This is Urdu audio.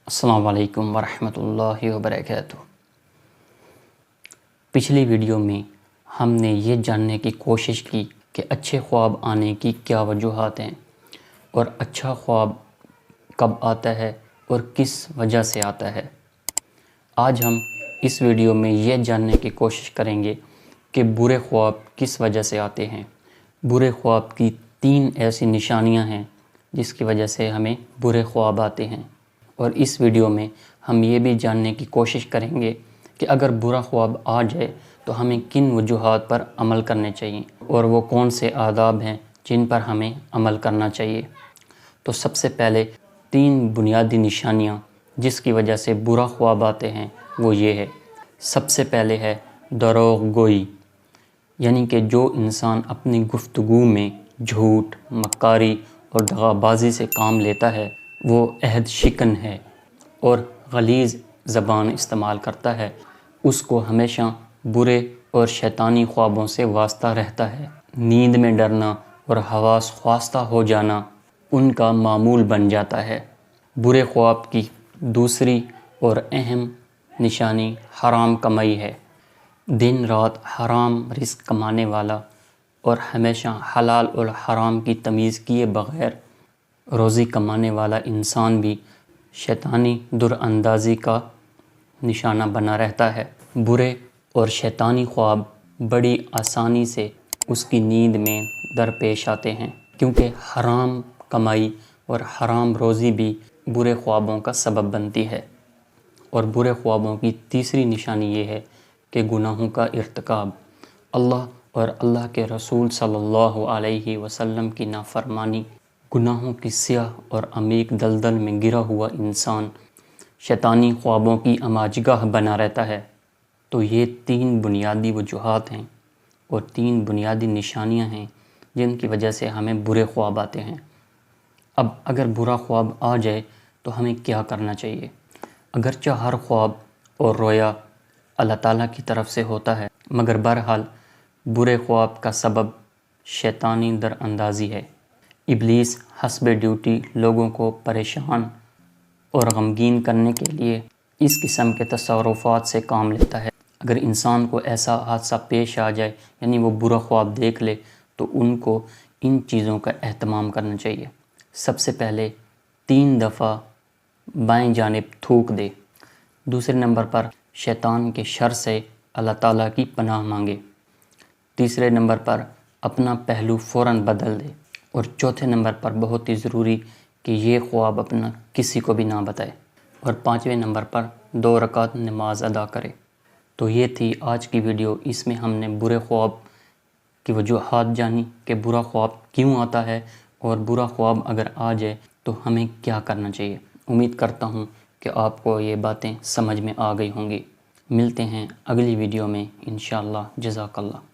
السلام علیکم ورحمۃ اللہ وبرکاتہ۔ پچھلی ویڈیو میں ہم نے یہ جاننے کی کوشش کی کہ اچھے خواب آنے کی کیا وجوہات ہیں اور اچھا خواب کب آتا ہے اور کس وجہ سے آتا ہے۔ آج ہم اس ویڈیو میں یہ جاننے کی کوشش کریں گے کہ برے خواب کس وجہ سے آتے ہیں۔ برے خواب کی 3 ایسی نشانیاں ہیں جس کی وجہ سے ہمیں برے خواب آتے ہیں، اور اس ویڈیو میں ہم یہ بھی جاننے کی کوشش کریں گے کہ اگر برا خواب آ جائے تو ہمیں کن وجوہات پر عمل کرنے چاہیے اور وہ کون سے آداب ہیں جن پر ہمیں عمل کرنا چاہیے۔ تو سب سے پہلے 3 بنیادی نشانیاں جس کی وجہ سے برا خواب آتے ہیں وہ یہ ہے۔ سب سے پہلے ہے دروغ گوئی، یعنی کہ جو انسان اپنی گفتگو میں جھوٹ، مکاری اور دغا بازی سے کام لیتا ہے وہ عہد شکن ہے اور غلیظ زبان استعمال کرتا ہے، اس کو ہمیشہ برے اور شیطانی خوابوں سے واسطہ رہتا ہے۔ نیند میں ڈرنا اور حواس خواستہ ہو جانا ان کا معمول بن جاتا ہے۔ برے خواب کی دوسری اور اہم نشانی حرام کمائی ہے۔ دن رات حرام رزق کمانے والا اور ہمیشہ حلال اور حرام کی تمیز کیے بغیر روزی کمانے والا انسان بھی شیطانی دراندازی کا نشانہ بنا رہتا ہے۔ برے اور شیطانی خواب بڑی آسانی سے اس کی نیند میں درپیش آتے ہیں، کیونکہ حرام کمائی اور حرام روزی بھی برے خوابوں کا سبب بنتی ہے۔ اور برے خوابوں کی تیسری نشانی یہ ہے کہ گناہوں کا ارتکاب۔ اللہ اور اللہ کے رسول صلی اللہ علیہ وسلم کی نافرمانی، گناہوں کی سیاہ اور عمیق دلدل میں گرا ہوا انسان شیطانی خوابوں کی اماجگاہ بنا رہتا ہے۔ تو یہ 3 بنیادی وجوہات ہیں اور 3 بنیادی نشانیاں ہیں جن کی وجہ سے ہمیں برے خواب آتے ہیں۔ اب اگر برا خواب آ جائے تو ہمیں کیا کرنا چاہیے؟ اگرچہ ہر خواب اور رویا اللہ تعالیٰ کی طرف سے ہوتا ہے، مگر بہرحال برے خواب کا سبب شیطانی دراندازی ہے۔ ابلیس حسب ڈیوٹی لوگوں کو پریشان اور غمگین کرنے کے لیے اس قسم کے تصورات سے کام لیتا ہے۔ اگر انسان کو ایسا حادثہ پیش آ جائے، یعنی وہ برا خواب دیکھ لے، تو ان کو ان چیزوں کا اہتمام کرنا چاہیے۔ سب سے پہلے 3 دفعہ بائیں جانب تھوک دے۔ دوسرے نمبر پر شیطان کے شر سے اللہ تعالیٰ کی پناہ مانگے۔ تیسرے نمبر پر اپنا پہلو فوراً بدل دے، اور چوتھے نمبر پر بہت ہی ضروری کہ یہ خواب اپنا کسی کو بھی نہ بتائے، اور 5ویں نمبر پر 2 رکعت نماز ادا کرے۔ تو یہ تھی آج کی ویڈیو۔ اس میں ہم نے برے خواب کی وجوہات جانی کہ برا خواب کیوں آتا ہے، اور برا خواب اگر آ جائے تو ہمیں کیا کرنا چاہیے۔ امید کرتا ہوں کہ آپ کو یہ باتیں سمجھ میں آ گئی ہوں گی۔ ملتے ہیں اگلی ویڈیو میں انشاءاللہ۔ جزاک اللہ۔